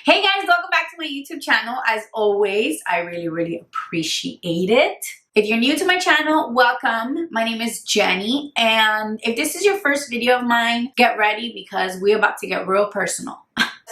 Hey guys, welcome back to my YouTube channel. As always, I really appreciate it. If you're new to my channel, welcome. My name is Jenny, and if this is your first video of mine, get ready because we're about to get real personal.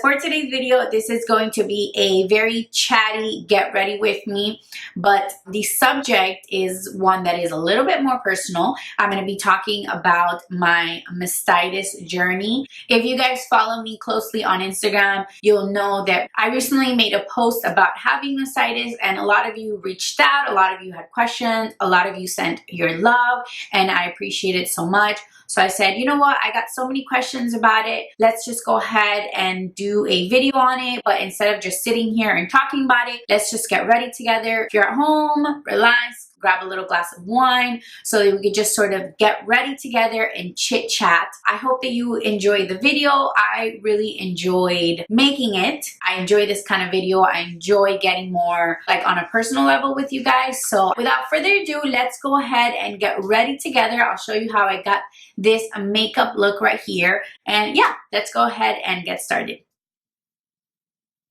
For today's video, this is going to be a very chatty get ready with me, but the subject is one that is a little bit more personal. I'm going to be talking about my mastitis journey. If you guys follow me closely on Instagram, you'll know that I recently made a post about having mastitis, and a lot of you reached out, a lot of you had questions, a lot of you sent your love, and I appreciate it so much. So I said, you know what, I got so many questions about it. Let's just go ahead and do a video on it. But instead of just sitting here and talking about it, let's just get ready together. If you're at home, relax, grab a little glass of wine so that we could just sort of get ready together and chit chat. I hope that you enjoyed the video. I really enjoyed making it. I enjoy this kind of video. I enjoy getting more like on a personal level with you guys. So without further ado, let's go ahead and get ready together. I'll show you how I got this makeup look right here. And yeah, let's go ahead and get started.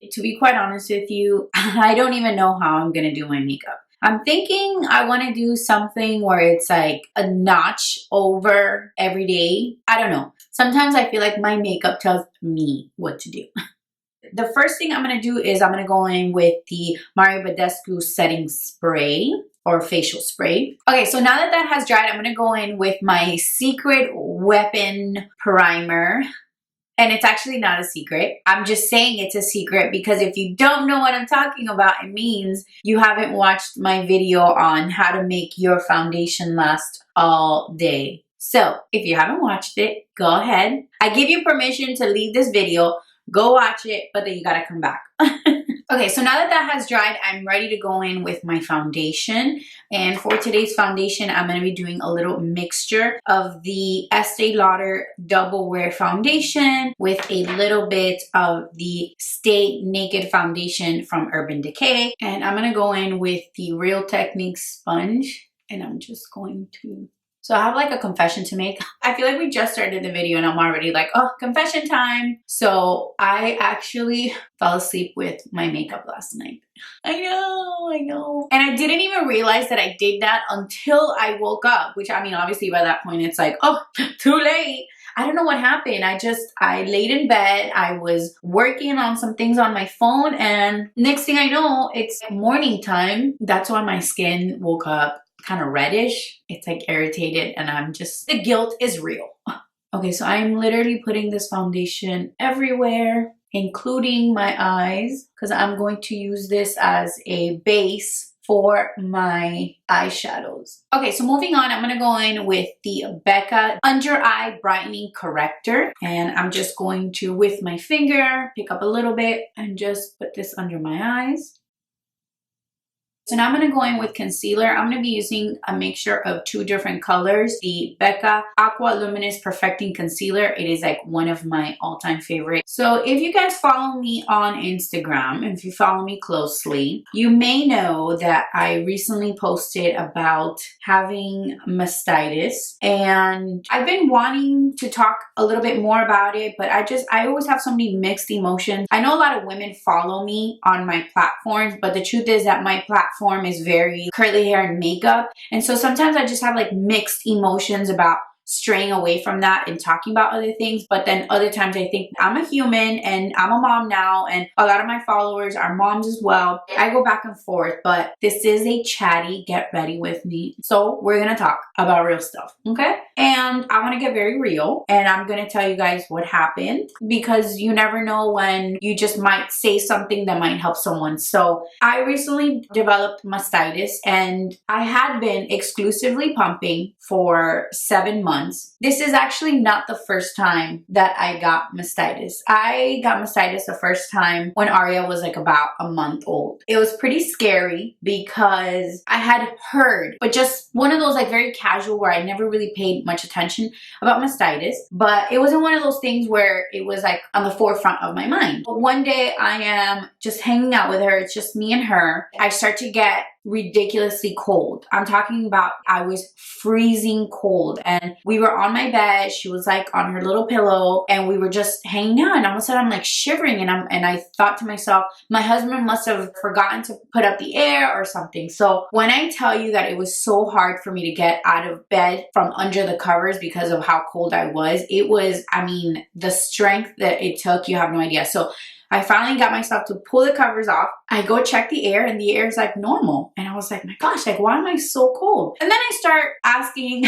To be quite honest with you, I don't even know how I'm gonna do my makeup. I'm thinking I want to do something where it's like a notch over every day. I don't know. Sometimes I feel like my makeup tells me what to do. The first thing I'm going to do is I'm going to go in with the Badescu setting spray or facial spray. Okay, so now that that has dried, I'm going to go in with my Secret Weapon primer. And it's actually not a secret. I'm just saying it's a secret because if you don't know what I'm talking about, it means you haven't watched my video on how to make your foundation last all day. So if you haven't watched it, go ahead. I give you permission to leave this video, go watch it, but then you gotta come back. Okay, so now that that has dried, I'm ready to go in with my foundation. And for today's foundation, I'm going to be doing a little mixture of the ESTÉE Lauder Double Wear Foundation with a little bit of the Stay Naked Foundation from Urban Decay. And I'm going to go in with the Real Techniques sponge. And I'm just going to... So I have like a confession to make. I feel like we just started the video and I'm already like, oh, confession time. So I actually fell asleep with my makeup last night. I know. And I didn't even realize that I did that until I woke up, which I mean, obviously by that point it's like, oh, too late. I don't know what happened. I laid in bed. I was working on some things on my phone and next thing I know, it's morning time. That's why my skin woke up kind of reddish. It's like irritated and I'm just, the guilt is real. Okay, so I'm literally putting this foundation everywhere, including my eyes, because I'm going to use this as a base for my eyeshadows. Okay, so moving on, I'm going to go in with the BECCA Under Eye Brightening Corrector. And I'm just going to, with my finger, pick up a little bit and just put this under my eyes. So now I'm going to go in with concealer. I'm going to be using a mixture of two different colors. The BECCA Aqua Luminous Perfecting Concealer. It is like one of my all-time favorites. So if you guys follow me on Instagram, if you follow me closely, you may know that I recently posted about having mastitis. And I've been wanting to talk a little bit more about it, but I always have so many mixed emotions. I know a lot of women follow me on my platforms, but the truth is that my platform is very curly hair and makeup, and so sometimes I just have like mixed emotions about straying away from that and talking about other things. But then other times I think I'm a human and I'm a mom now, and a lot of my followers are moms as well. I go back and forth, but this is a chatty get ready with me, so we're gonna talk about real stuff, okay? And I want to get very real, and I'm gonna tell you guys what happened, because you never know when you just might say something that might help someone. So I recently developed mastitis, and I had been exclusively pumping for 7 months. This is actually not the first time that I got mastitis. I got mastitis the first time when Aria was like about a month old. It was pretty scary because I had heard, but just one of those like very casual where I never really paid much attention about mastitis, but it wasn't one of those things where it was like on the forefront of my mind. But one day I am just hanging out with her. It's just me and her. I start to get ridiculously cold. I'm talking about I was freezing cold, and we were on my bed. She was like on her little pillow, and we were just hanging out, and all of a sudden I'm like shivering, and I thought to myself, my husband must have forgotten to put up the air or something. So when I tell you that it was so hard for me to get out of bed from under the covers because of how cold I was, it was, I mean, the strength that it took, you have no idea. So I finally got myself to pull the covers off. I go check the air, and the air is like normal. And I was like, my gosh, like, why am I so cold? And then I start asking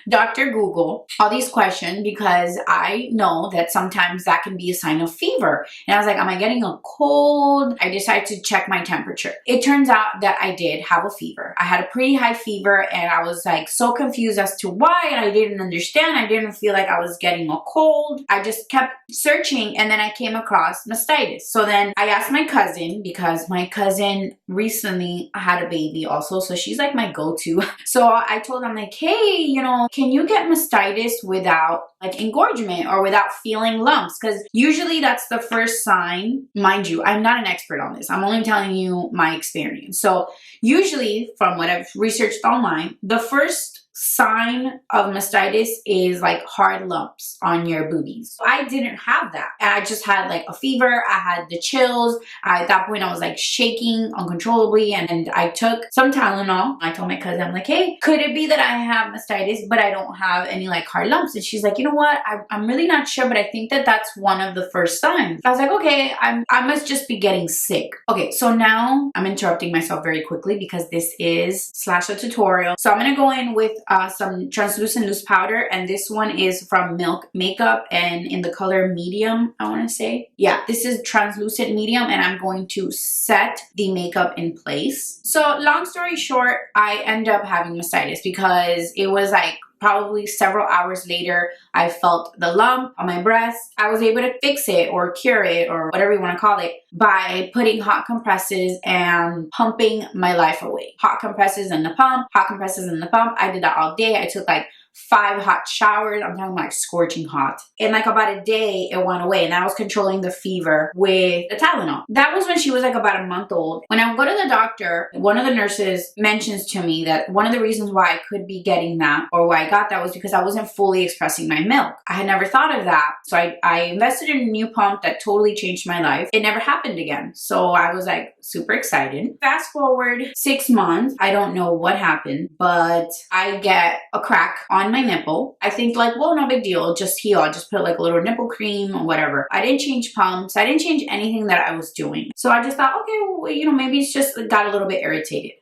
Dr. Google all these questions because I know that sometimes that can be a sign of fever. And I was like, am I getting a cold? I decided to check my temperature. It turns out that I did have a fever. I had a pretty high fever, and I was like so confused as to why, and I didn't understand. I didn't feel like I was getting a cold. I just kept searching, and then I came across mastitis. So then I asked my cousin, because my cousin recently had a baby also, so she's like my go-to. So I told them, like, hey, you know, can you get mastitis without like engorgement or without feeling lumps? Because usually that's the first sign. Mind you, I'm not an expert on this. I'm only telling you my experience. So usually, from what I've researched online, the first sign of mastitis is like hard lumps on your boobies. I didn't have that. I just had like a fever. I had the chills. At that point I was like shaking uncontrollably, and I took some Tylenol. I told my cousin, I'm like, hey, could it be that I have mastitis but I don't have any like hard lumps? And she's like, you know what, I'm really not sure, but I think that that's one of the first signs. I was like, okay, I must just be getting sick. Okay, so now I'm interrupting myself very quickly because this is / a tutorial. So I'm gonna go in with some translucent loose powder, and this one is from Milk Makeup and in the color medium, I want to say. Yeah, this is translucent medium, and I'm going to set the makeup in place. So long story short, I end up having mastitis because it was like probably several hours later, I felt the lump on my breast. I was able to fix it or cure it or whatever you want to call it by putting hot compresses and pumping my life away. Hot compresses in the pump, hot compresses in the pump. I did that all day. I took like 5 hot showers. I'm talking like scorching hot. In like about a day, it went away, and I was controlling the fever with the Tylenol. That was when she was like about a month old. When I go to the doctor, one of the nurses mentions to me that one of the reasons why I could be getting that, or why I got that, was because I wasn't fully expressing my milk. I had never thought of that. So I invested in a new pump that totally changed my life. It never happened again. So I was like super excited. Fast forward 6 months. I don't know what happened, but I get a crack on my nipple. I think like, well, no big deal, just heal. I just put like a little nipple cream or whatever. I didn't change pumps. I didn't change anything that I was doing. So I just thought, okay, well, you know, maybe it's just got a little bit irritated.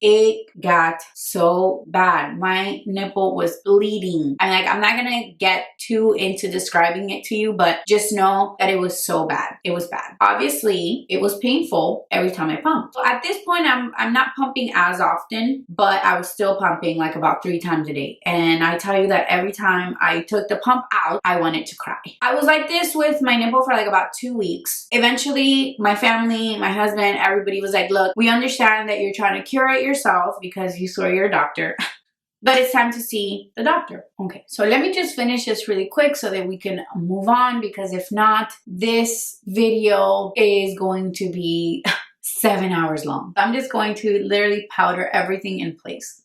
It got so bad. My nipple was bleeding. I'm not gonna get too into describing it to you, but just know that it was so bad. It was bad. Obviously, it was painful every time I pumped. So at this point, I'm not pumping as often, but I was still pumping like about 3 times a day. And I tell you that every time I took the pump out, I wanted to cry. I was like this with my nipple for like about 2 weeks. Eventually, my family, my husband, everybody was like, look, we understand that you're trying to cure it yourself because you saw your doctor, but it's time to see the doctor. Okay, so let me just finish this really quick so that we can move on, because if not, this video is going to be 7 hours long. I'm just going to literally powder everything in place.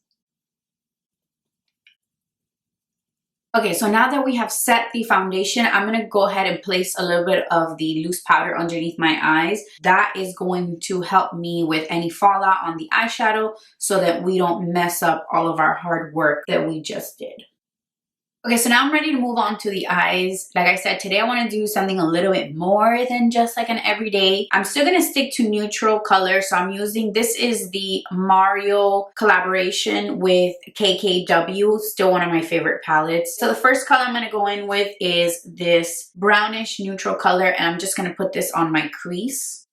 Okay, so now that we have set the foundation, I'm going to go ahead and place a little bit of the loose powder underneath my eyes. That is going to help me with any fallout on the eyeshadow so that we don't mess up all of our hard work that we just did. Okay, so now I'm ready to move on to the eyes. Like I said, today I want to do something a little bit more than just like an everyday. I'm still going to stick to neutral color. So I'm using, this is the Mario collaboration with KKW, still one of my favorite palettes. So the first color I'm going to go in with is this brownish neutral color, and I'm just going to put this on my crease.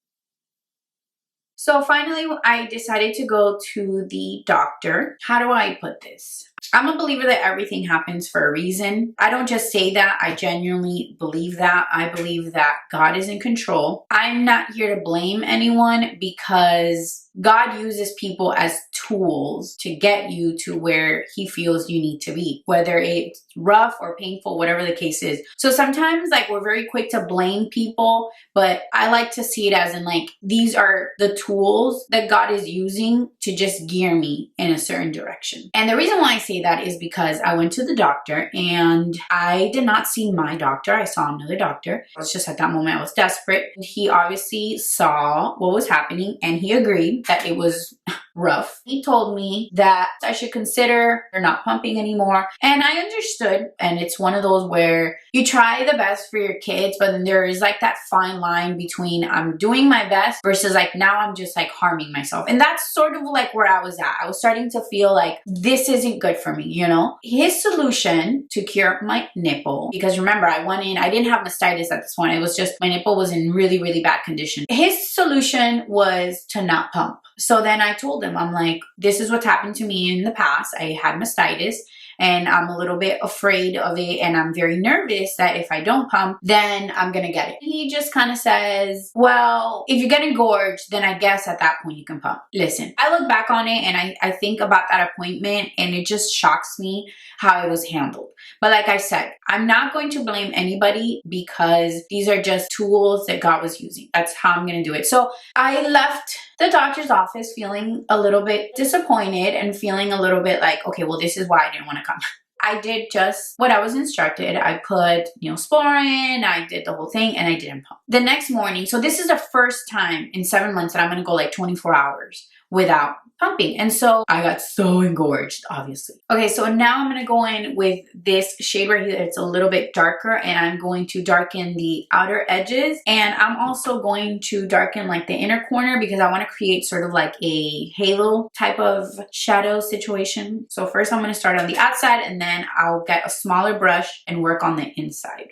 So finally, I decided to go to the doctor. How do I put this? I'm a believer that everything happens for a reason. I don't just say that, I genuinely believe that. I believe that God is in control. I'm not here to blame anyone because God uses people as tools to get you to where he feels you need to be, whether it's rough or painful, whatever the case is. So sometimes like we're very quick to blame people, but I like to see it as in like, these are the tools that God is using to just gear me in a certain direction. And the reason why I say that is because I went to the doctor and I did not see my doctor. I saw another doctor. It was just at that moment I was desperate. He obviously saw what was happening and he agreed that it was rough. He told me that I should consider not pumping anymore. And I understood. And it's one of those where you try the best for your kids, but then there is like that fine line between I'm doing my best versus like now I'm just like harming myself. And that's sort of like where I was at. I was starting to feel like this isn't good for me, you know? His solution to cure my nipple, because remember I went in, I didn't have mastitis at this point. It was just my nipple was in really, really bad condition. His solution was to not pump. So then I told him, I'm like, this is what's happened to me in the past. I had mastitis and I'm a little bit afraid of it and I'm very nervous that if I don't pump, then I'm gonna get it. He just kind of says, well, if you're getting gorged, then I guess at that point you can pump. Listen, I look back on it and I think about that appointment and it just shocks me how it was handled. But like I said, I'm not going to blame anybody because these are just tools that God was using. That's how I'm gonna do it. So I left the doctor's office feeling a little bit disappointed and feeling a little bit like, okay, well, this is why I didn't want to come. I did just what I was instructed. I put Neosporin, I did the whole thing, and I didn't pump. The next morning, so this is the first time in 7 months that I'm gonna go like 24 hours without pumping. And so I got so engorged, obviously. Okay, so now I'm gonna go in with this shade right here. It's a little bit darker and I'm going to darken the outer edges. And I'm also going to darken like the inner corner because I wanna create sort of like a halo type of shadow situation. So first I'm gonna start on the outside and then I'll get a smaller brush and work on the inside.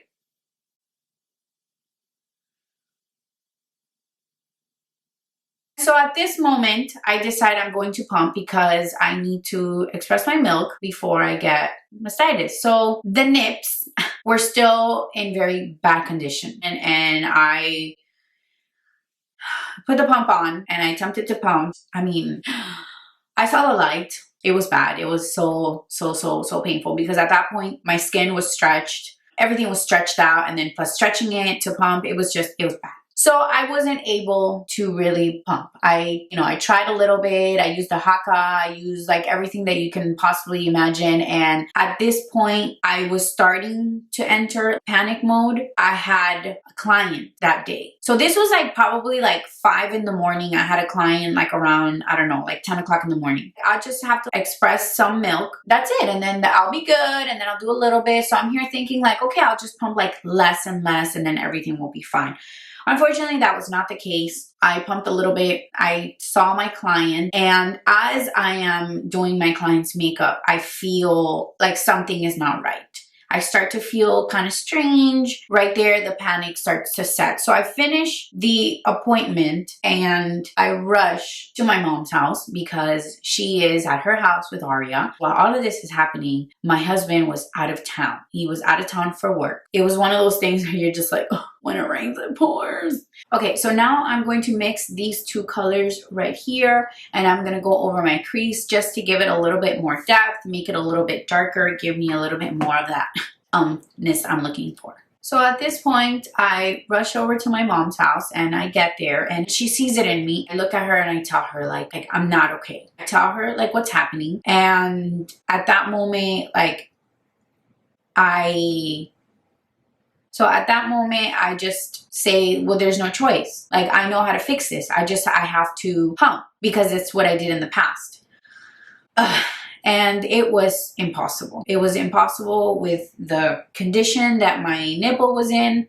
So at this moment, I decide I'm going to pump because I need to express my milk before I get mastitis. So the nips were still in very bad condition. And I put the pump on and I attempted to pump. I mean, I saw the light. It was bad. It was so painful because at that point, my skin was stretched. Everything was stretched out and then plus stretching it to pump, it was bad. So I wasn't able to really pump. I tried a little bit. I used the haka. I used like everything that you can possibly imagine. And at this point, I was starting to enter panic mode. I had a client that day. So this was like probably like 5 in the morning. I had a client like around, I don't know, like 10 o'clock in the morning. I just have to express some milk. That's it. And then I'll be good. And then I'll do a little bit. So I'm here thinking like, okay, I'll just pump like less and less and then everything will be fine. Unfortunately, that was not the case. I pumped a little bit. I saw my client, and as I am doing my client's makeup, I feel like something is not right. I start to feel kind of strange. Right there, the panic starts to set. So I finish the appointment and I rush to my mom's house because she is at her house with Aria. While all of this is happening, my husband was out of town. He was out of town for work. It was one of those things where you're just like, oh, when it rains, it pours. Okay, so now I'm going to mix these two colors right here and I'm gonna go over my crease just to give it a little bit more depth, make it a little bit darker, give me a little bit more of that ness I'm looking for. So at this point, I rush over to my mom's house and I get there and she sees it in me. I look at her and I tell her like I'm not okay. I tell her like what's happening. And at that moment, I just say, well, there's no choice. Like, I know how to fix this. I have to pump because it's what I did in the past. And it was impossible. It was impossible with the condition that my nipple was in.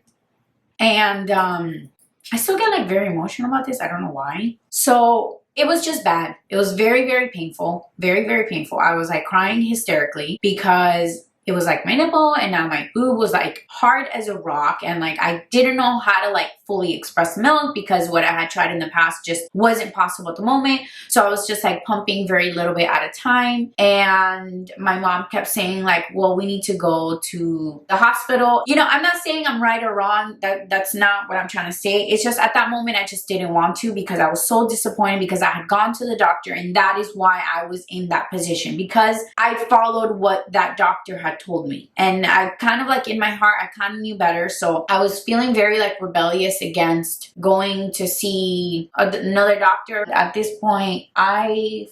And I still get like very emotional about this. I don't know why. So it was just bad. It was very, very painful. Very, very painful. I was like crying hysterically because it was like my nipple and now my boob was like hard as a rock and like I didn't know how to like fully express milk because what I had tried in the past just wasn't possible at the moment. So I was just like pumping very little bit at a time. And my mom kept saying like, well, we need to go to the hospital. You know, I'm not saying I'm right or wrong. That's not what I'm trying to say. It's just at that moment, I just didn't want to because I was so disappointed because I had gone to the doctor, and that is why I was in that position, because I followed what that doctor had told me. And I kind of like in my heart, I kind of knew better. So I was feeling very like rebellious against going to see another doctor. At this point, I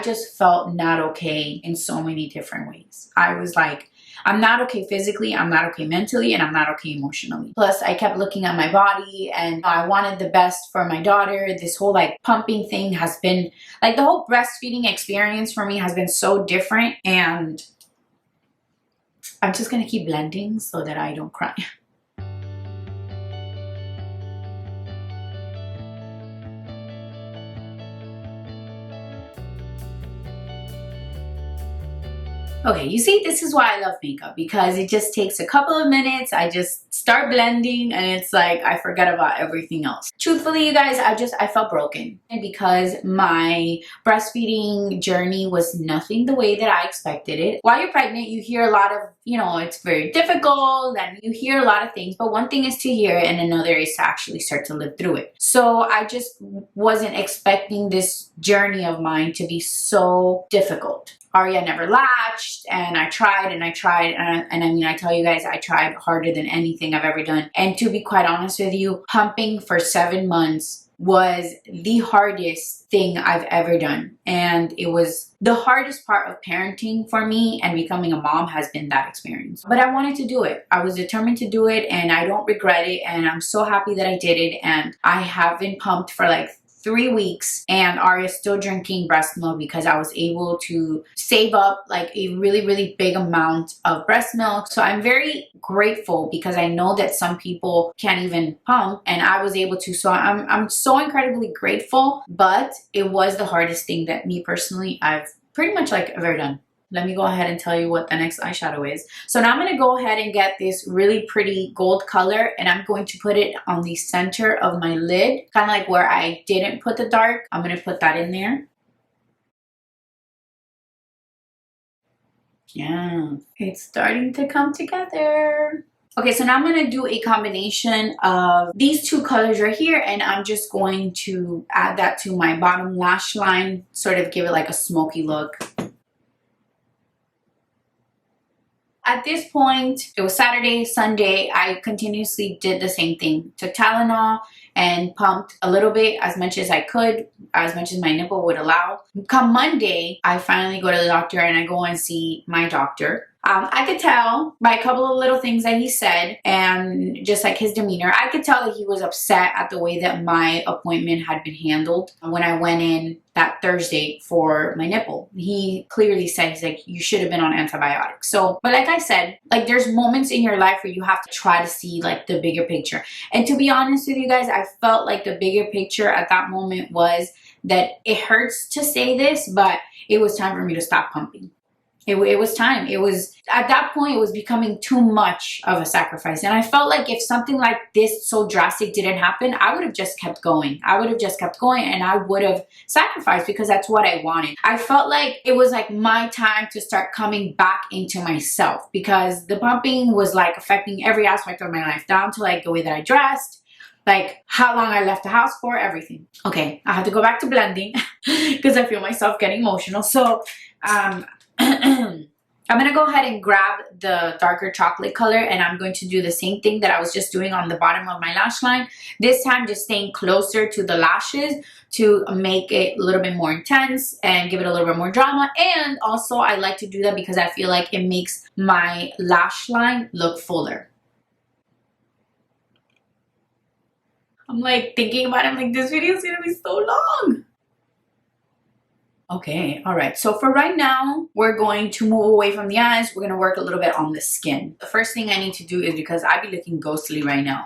just felt not okay in so many different ways. I was like, I'm not okay physically, I'm not okay mentally, and I'm not okay emotionally. Plus, I kept looking at my body and I wanted the best for my daughter. This whole like pumping thing has been, like the whole breastfeeding experience for me has been so different, and I'm just gonna keep blending so that I don't cry. Okay, you see, this is why I love makeup, because it just takes a couple of minutes. I just start blending and it's like I forget about everything else. Truthfully, you guys, I felt broken because my breastfeeding journey was nothing the way that I expected it. While you're pregnant, you hear a lot of, you know, it's very difficult and you hear a lot of things, but one thing is to hear it and another is to actually start to live through it. So I just wasn't expecting this journey of mine to be so difficult. Aria never latched, and I tried and I tried, and I mean, I tell you guys, I tried harder than anything I've ever done. And to be quite honest with you, pumping for 7 months was the hardest thing I've ever done. And it was the hardest part of parenting for me, and becoming a mom has been that experience. But I wanted to do it. I was determined to do it, and I don't regret it. And I'm so happy that I did it. And I have been pumped for like 3 weeks, and Aria's still drinking breast milk because I was able to save up like a really big amount of breast milk. So I'm very grateful because I know that some people can't even pump, and I was able to. So I'm so incredibly grateful, but it was the hardest thing that me personally I've pretty much like ever done. Let me go ahead and tell you what the next eyeshadow is. So now I'm going to go ahead and get this really pretty gold color, and I'm going to put it on the center of my lid, kind of like where I didn't put the dark. I'm going to put that in there. Yeah, it's starting to come together. Okay, so now I'm going to do a combination of these two colors right here, and I'm just going to add that to my bottom lash line, sort of give it like a smoky look. At this point, it was Saturday, Sunday, I continuously did the same thing. Took Tylenol and pumped a little bit, as much as I could, as much as my nipple would allow. Come Monday, I finally go to the doctor and I go and see my doctor. I could tell by a couple of little things that he said and just like his demeanor, I could tell that he was upset at the way that my appointment had been handled when I went in that Thursday for my nipple. He clearly said, he's like, you should have been on antibiotics. So, but like I said, like there's moments in your life where you have to try to see like the bigger picture. And to be honest with you guys, I felt like the bigger picture at that moment was that it hurts to say this, but it was time for me to stop pumping. It was time. It was, at that point, it was becoming too much of a sacrifice. And I felt like if something like this so drastic didn't happen, I would have just kept going. I would have just kept going and I would have sacrificed because that's what I wanted. I felt like it was like my time to start coming back into myself, because the pumping was like affecting every aspect of my life, down to like the way that I dressed, like how long I left the house for, everything. Okay, I have to go back to blending because I feel myself getting emotional. So, I'm going to go ahead and grab the darker chocolate color, and I'm going to do the same thing that I was just doing on the bottom of my lash line. This time just staying closer to the lashes to make it a little bit more intense and give it a little bit more drama. And also I like to do that because I feel like it makes my lash line look fuller. I'm like thinking about it, I'm like, this video is going to be so long. Okay, all right. So for right now, we're going to move away from the eyes. We're going to work a little bit on the skin. The first thing I need to do is, because I be looking ghostly right now,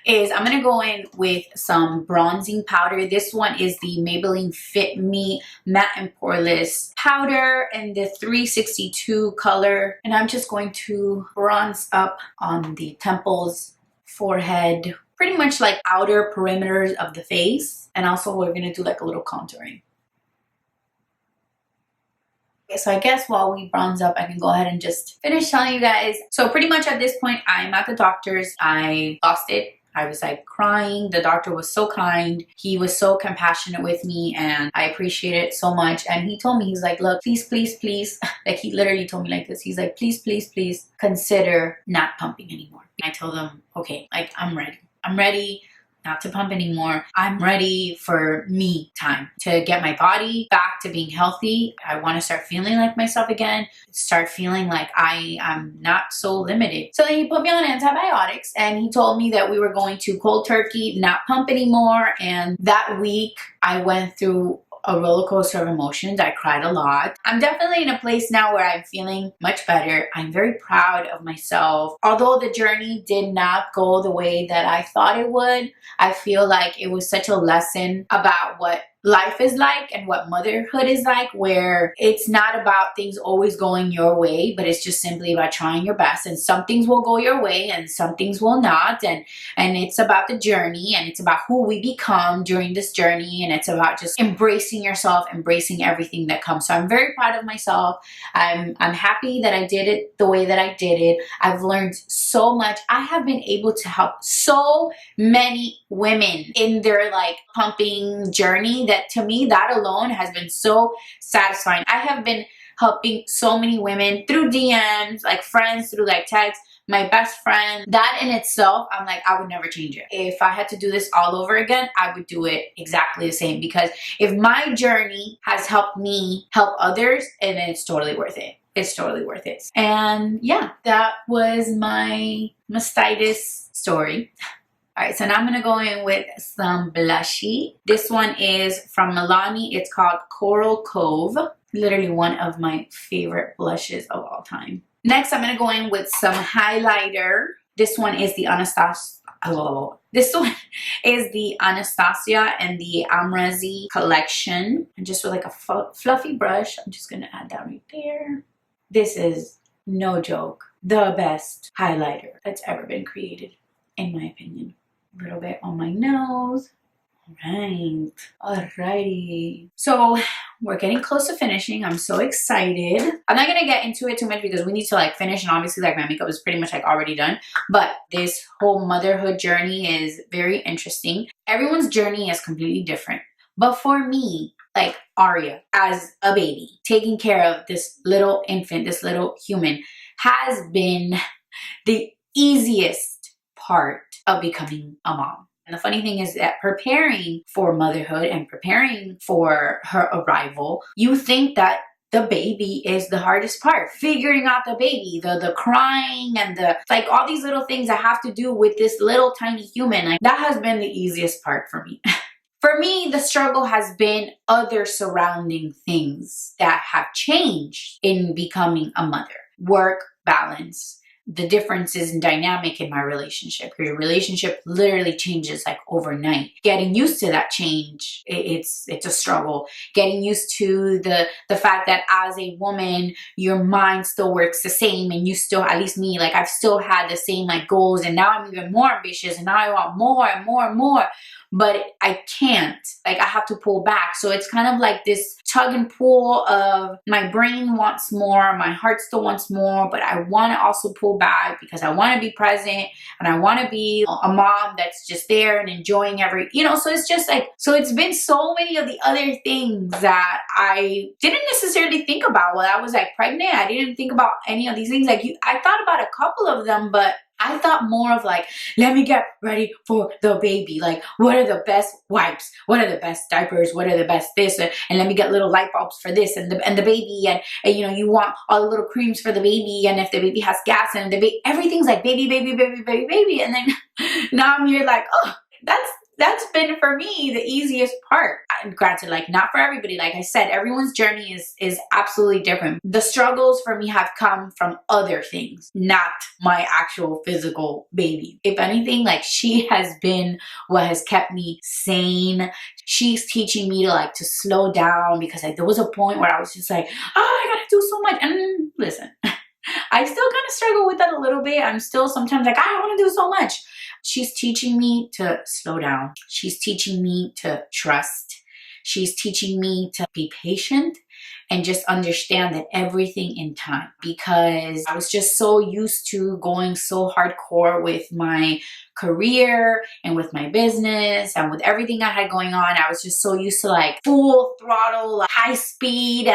is I'm going to go in with some bronzing powder. This one is the Maybelline Fit Me Matte and Poreless powder in the 362 color. And I'm just going to bronze up on the temples, forehead, pretty much like outer perimeters of the face. And also we're gonna do like a little contouring. Okay, so I guess while we bronze up, I can go ahead and just finish telling you guys. So pretty much at this point, I'm at the doctor's. I lost it. I was like crying. The doctor was so kind. He was so compassionate with me and I appreciate it so much. And he told me, he's like, look, please, please, please. Like he literally told me like this. He's like, please, please, please consider not pumping anymore. And I told him, okay, like I'm ready. I'm ready not to pump anymore. I'm ready for me time to get my body back to being healthy. I want to start feeling like myself again, start feeling like I am not so limited. So then he put me on antibiotics and he told me that we were going to cold turkey, not pump anymore. And that week I went through a roller coaster of emotions. I cried a lot. I'm definitely in a place now where I'm feeling much better. I'm very proud of myself. Although the journey did not go the way that I thought it would, I feel like it was such a lesson about what life is like and what motherhood is like, where it's not about things always going your way, but it's just simply about trying your best. And some things will go your way and some things will not. And it's about the journey and it's about who we become during this journey. And it's about just embracing yourself, embracing everything that comes. So I'm very proud of myself. I'm happy that I did it the way that I did it. I've learned so much. I have been able to help so many women in their like pumping journey, that to me, that alone has been so satisfying. I have been helping so many women through DMs, like friends, through like texts, my best friend. That in itself, I'm like, I would never change it. If I had to do this all over again, I would do it exactly the same, because if my journey has helped me help others, and it's totally worth it. It's totally worth it. And yeah, that was my mastitis story. All right, so now I'm gonna go in with some blushy. This one is from MILANI. It's called Coral Cove. Literally one of my favorite blushes of all time. Next, I'm gonna go in with some highlighter. This one is the Anastasia. This one is the Anastasia and the Amrezy collection. And just with like a fluffy brush, I'm just gonna add that right there. This is, no joke, the best highlighter that's ever been created, in my opinion. A little bit on my nose. Right. Alrighty. So we're getting close to finishing. I'm so excited. I'm not gonna get into it too much because we need to like finish, and obviously like my makeup is pretty much like already done. But this whole motherhood journey is very interesting. Everyone's journey is completely different. But for me, like Aria, as a baby, taking care of this little infant, this little human, has been the easiest part of becoming a mom. And the funny thing is that preparing for motherhood and preparing for her arrival, you think that the baby is the hardest part. Figuring out the baby, the crying and the like, all these little things that have to do with this little tiny human, like that has been the easiest part for me. For me, the struggle has been other surrounding things that have changed in becoming a mother. Work balance, the differences in dynamic in my relationship. Your relationship literally changes like overnight. Getting used to that change, it's a struggle. Getting used to the fact that as a woman, your mind still works the same, and you still, at least me, like I've still had the same like goals, and now I'm even more ambitious, and now I want more and more and more. But I can't, like I have to pull back. So it's kind of like this tug and pull of my brain wants more, my heart still wants more, but I want to also pull back because I want to be present and I want to be a mom that's just there and enjoying every, you know, so it's just like, so it's been so many of the other things that I didn't necessarily think about while I was like pregnant. I didn't think about any of these things. Like I thought about a couple of them, but I thought more of like, let me get ready for the baby. Like, what are the best wipes? What are the best diapers? What are the best this? And let me get little light bulbs for this and the baby. And you know, you want all the little creams for the baby. And if the baby has gas and the baby, everything's like baby, baby, baby, baby, baby. And then now I'm here like, oh, that's been for me the easiest part. And granted, like not for everybody. Like I said, everyone's journey is absolutely different. The struggles for me have come from other things, not my actual physical baby. If anything, like she has been what has kept me sane. She's teaching me to slow down, because like there was a point where I was just like, oh, I gotta do so much. And listen, I still kind of struggle with that a little bit. I'm still sometimes like, I want to do so much. She's teaching me to slow down. She's teaching me to trust. She's teaching me to be patient and just understand that everything in time, because I was just so used to going so hardcore with my career and with my business and with everything I had going on. I was just so used to like full throttle, like high speed,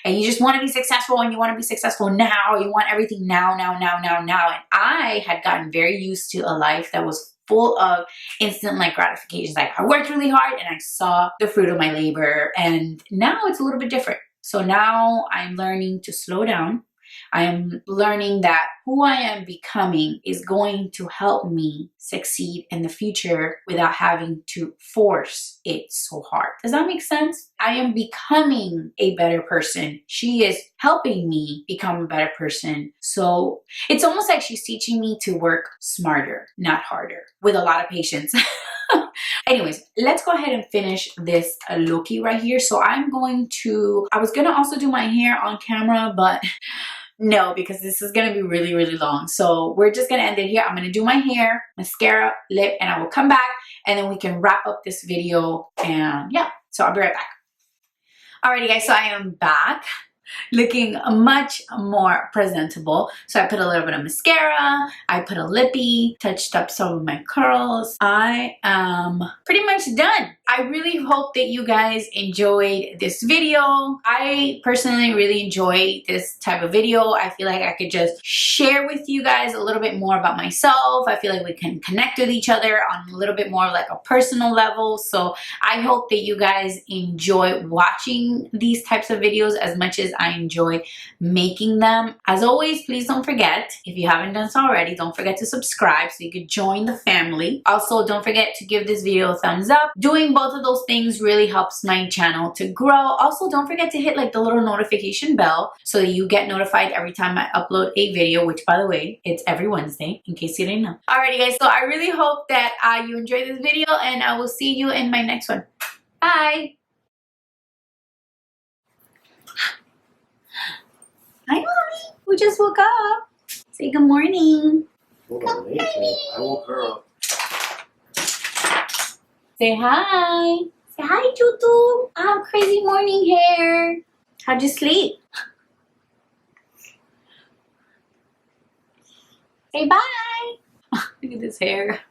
and you just want to be successful, and you want to be successful now. You want everything now. And I had gotten very used to a life that was full of instant like gratifications. Like I worked really hard and I saw the fruit of my labor, and now it's a little bit different. So now I'm learning to slow down. I am learning that who I am becoming is going to help me succeed in the future without having to force it so hard. Does that make sense? I am becoming a better person. She is helping me become a better person. So it's almost like she's teaching me to work smarter, not harder, with a lot of patience. Anyways, let's go ahead and finish this lookie right here. So I was gonna also do my hair on camera, but no, because this is gonna be really, really long. So we're just gonna end it here. I'm gonna do my hair, mascara, lip, and I will come back and then we can wrap up this video. And yeah, so I'll be right back. Alrighty guys, so I am back, looking much more presentable. So I put a little bit of mascara, I put a lippy, touched up some of my curls. I am pretty much done. I really hope that you guys enjoyed this video. I personally really enjoy this type of video. I feel like I could just share with you guys a little bit more about myself. I feel like we can connect with each other on a little bit more like a personal level. So I hope that you guys enjoy watching these types of videos as much as I enjoy making them. As always, please don't forget, if you haven't done so already, don't forget to subscribe so you can join the family. Also, don't forget to give this video a thumbs up. Doing both of those things really helps my channel to grow. Also, don't forget to hit like the little notification bell so that you get notified every time I upload a video, which by the way, it's every Wednesday, in case you didn't know. Alrighty guys, so I really hope that you enjoyed this video, and I will see you in my next one. Bye! Hi, Mommy. We just woke up. Say good morning. Hold on, I woke her up. Say hi. Say hi, Tutu. I have crazy morning hair. How'd you sleep? Say bye. Look at this hair.